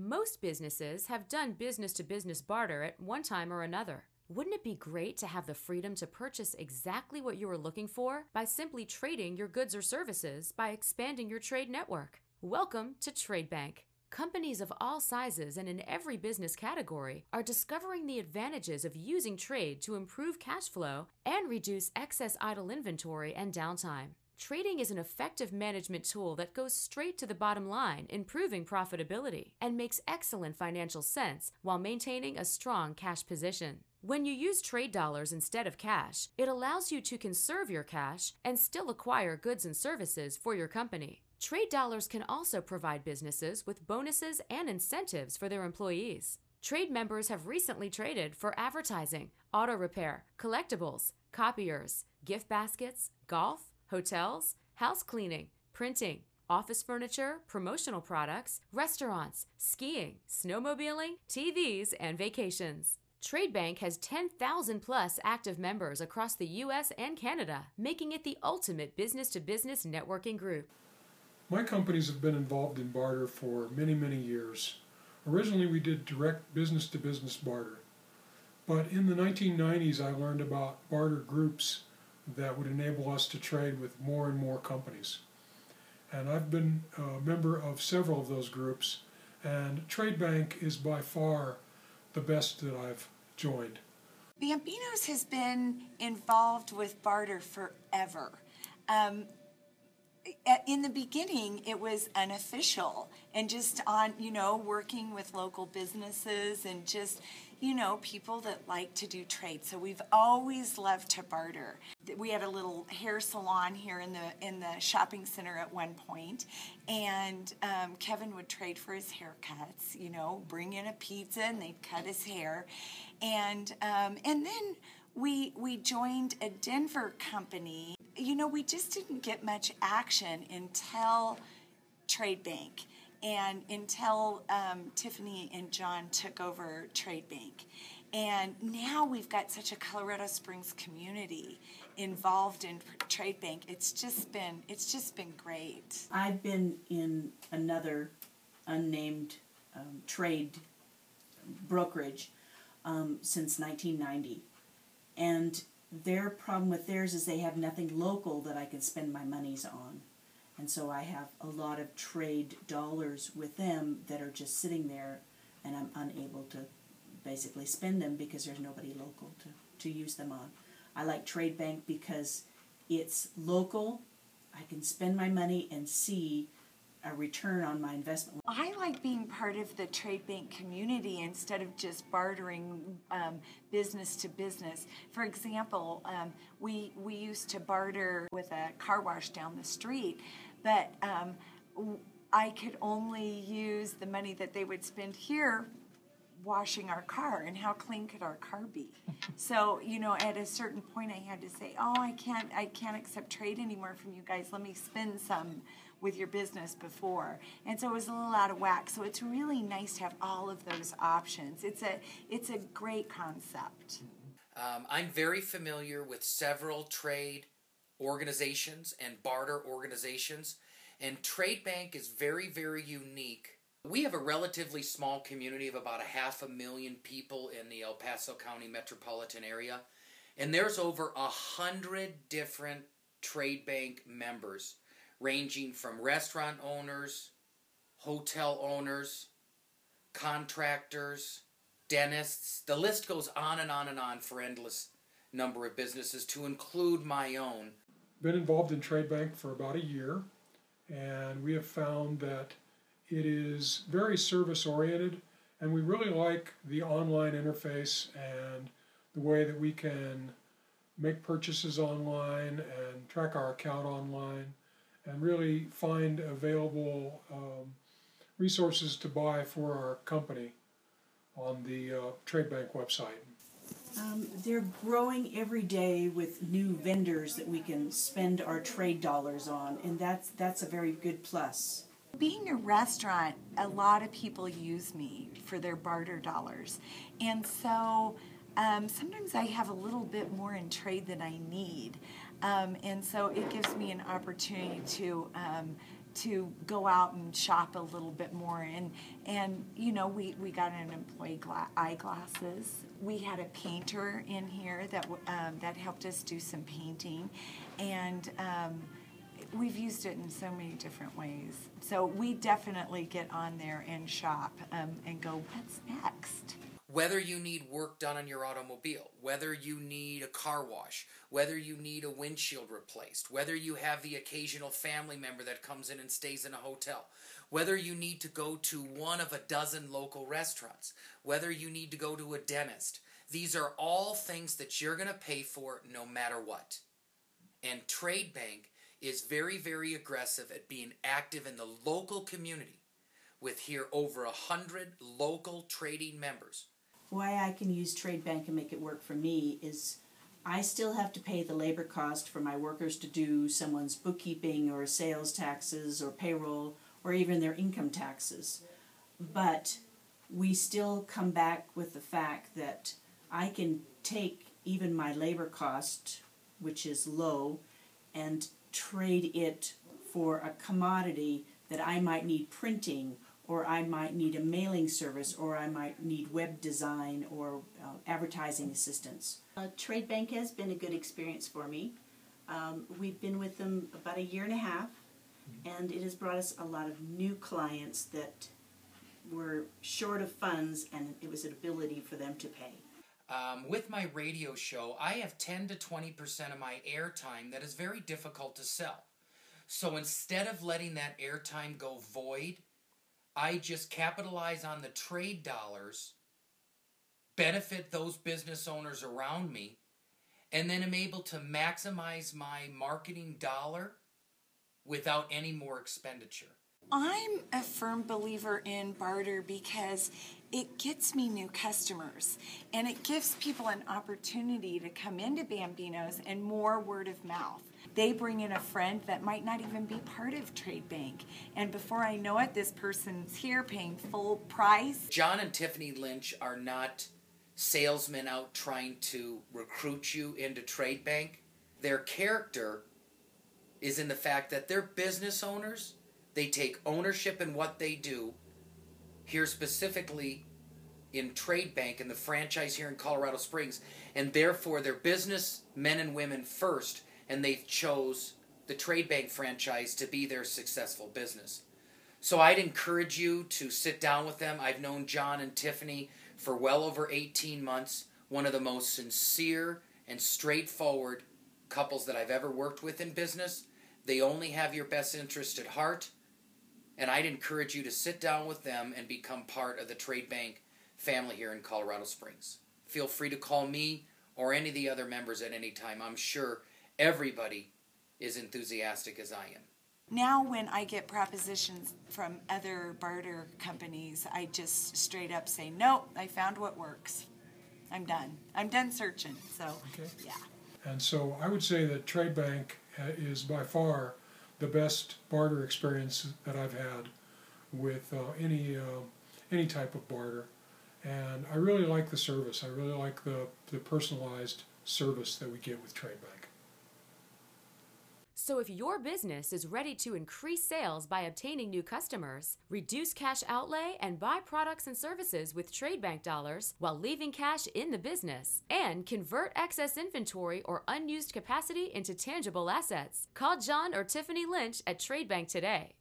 Most businesses have done business-to-business barter at one time or another. Wouldn't it be great to have the freedom to purchase exactly what you are looking for by simply trading your goods or services by expanding your trade network? Welcome to TradeBank. Companies of all sizes and in every business category are discovering the advantages of using trade to improve cash flow and reduce excess idle inventory and downtime. Trading is an effective management tool that goes straight to the bottom line, improving profitability, and makes excellent financial sense while maintaining a strong cash position. When you use trade dollars instead of cash, it allows you to conserve your cash and still acquire goods and services for your company. Trade dollars can also provide businesses with bonuses and incentives for their employees. Trade members have recently traded for advertising, auto repair, collectibles, copiers, gift baskets, golf, hotels, house cleaning, printing, office furniture, promotional products, restaurants, skiing, snowmobiling, TVs, and vacations. TradeBank has 10,000 plus active members across the U.S. and Canada, making it the ultimate business-to-business networking group. My companies have been involved in barter for many, many years. Originally, we did direct business-to-business barter. But in the 1990s, I learned about barter groups that would enable us to trade with more and more companies. And I've been a member of several of those groups, and TradeBank is by far the best that I've joined. Bambinos has been involved with barter forever. In the beginning, it was unofficial and just on, working with local businesses and just, people that like to do trade. So we've always loved to barter. We had a little hair salon here in the shopping center at one point, and Kevin would trade for his haircuts, bring in a pizza and they'd cut his hair. And then we joined a Denver company. We just didn't get much action until TradeBank and until Tiffany and John took over TradeBank. And now we've got such a Colorado Springs community involved in TradeBank. It's just been great. I've been in another unnamed trade brokerage since 1990. And their problem with theirs is they have nothing local that I can spend my monies on. And so I have a lot of trade dollars with them that are just sitting there, and I'm unable to basically spend them because there's nobody local to use them on. I like TradeBank because it's local. I can spend my money and see a return on my investment. I like being part of the TradeBank community instead of just bartering business to business. For example, we used to barter with a car wash down the street, but I could only use the money that they would spend here washing our car, and how clean could our car be? So, at a certain point I had to say, I can't accept trade anymore from you guys. Let me spend some with your business before. And so it was a little out of whack. So it's really nice to have all of those options. It's a great concept. I'm very familiar with several trade organizations and barter organizations, and TradeBank is very, very unique. We have a relatively small community of about 500,000 people in the El Paso County metropolitan area, and there's over 100 different TradeBank members, ranging from restaurant owners, hotel owners, contractors, dentists. The list goes on and on and on for endless number of businesses, to include my own. Been involved in TradeBank for about a year, and we have found that it is very service-oriented, and we really like the online interface and the way that we can make purchases online and track our account online and really find available resources to buy for our company on the TradeBank website. They're growing every day with new vendors that we can spend our trade dollars on, and that's a very good plus. Being a restaurant, a lot of people use me for their barter dollars. And so sometimes I have a little bit more in trade than I need. And so it gives me an opportunity to to go out and shop a little bit more. And you know, we got an employee eyeglasses. We had a painter in here that helped us do some painting, and we've used it in so many different ways. So we definitely get on there and shop and go, what's next? Whether you need work done on your automobile, whether you need a car wash, whether you need a windshield replaced, whether you have the occasional family member that comes in and stays in a hotel, whether you need to go to one of a dozen local restaurants, whether you need to go to a dentist, these are all things that you're going to pay for no matter what. And Trade Bank is very, very aggressive at being active in the local community with here over 100 local trading members. Why I can use Trade Bank and make it work for me is I still have to pay the labor cost for my workers to do someone's bookkeeping or sales taxes or payroll or even their income taxes. But we still come back with the fact that I can take even my labor cost, which is low, and trade it for a commodity that I might need printing, or I might need a mailing service, or I might need web design or advertising assistance. Trade Bank has been a good experience for me. We've been with them about 1.5 years, and it has brought us a lot of new clients that were short of funds, and it was an ability for them to pay. With my radio show, I have 10 to 20% of my airtime that is very difficult to sell. So instead of letting that airtime go void, I just capitalize on the trade dollars, benefit those business owners around me, and then am able to maximize my marketing dollar without any more expenditure. I'm a firm believer in barter because it gets me new customers, and it gives people an opportunity to come into Bambino's and more word of mouth. They bring in a friend that might not even be part of Trade Bank, and before I know it, this person's here paying full price. John and Tiffany Lynch are not salesmen out trying to recruit you into Trade Bank. Their character is in the fact that they're business owners. They take ownership in what they do. Here specifically in Trade Bank and the franchise here in Colorado Springs, and therefore they're business men and women first, and they chose the Trade Bank franchise to be their successful business. So I'd encourage you to sit down with them. I've known John and Tiffany for well over 18 months, one of the most sincere and straightforward couples that I've ever worked with in business. They only have your best interest at heart, and I'd encourage you to sit down with them and become part of the Trade Bank family here in Colorado Springs. Feel free to call me or any of the other members at any time. I'm sure everybody is enthusiastic as I am. Now when I get propositions from other barter companies, I just straight up say, nope, I found what works. I'm done. I'm done searching. So, Okay. yeah. And so I would say that Trade Bank is by far the best barter experience that I've had with any type of barter. And I really like the service. I really like the personalized service that we get with Trade Bank. So if your business is ready to increase sales by obtaining new customers, reduce cash outlay, and buy products and services with Trade Bank dollars while leaving cash in the business, and convert excess inventory or unused capacity into tangible assets, call John or Tiffany Lynch at Trade Bank today.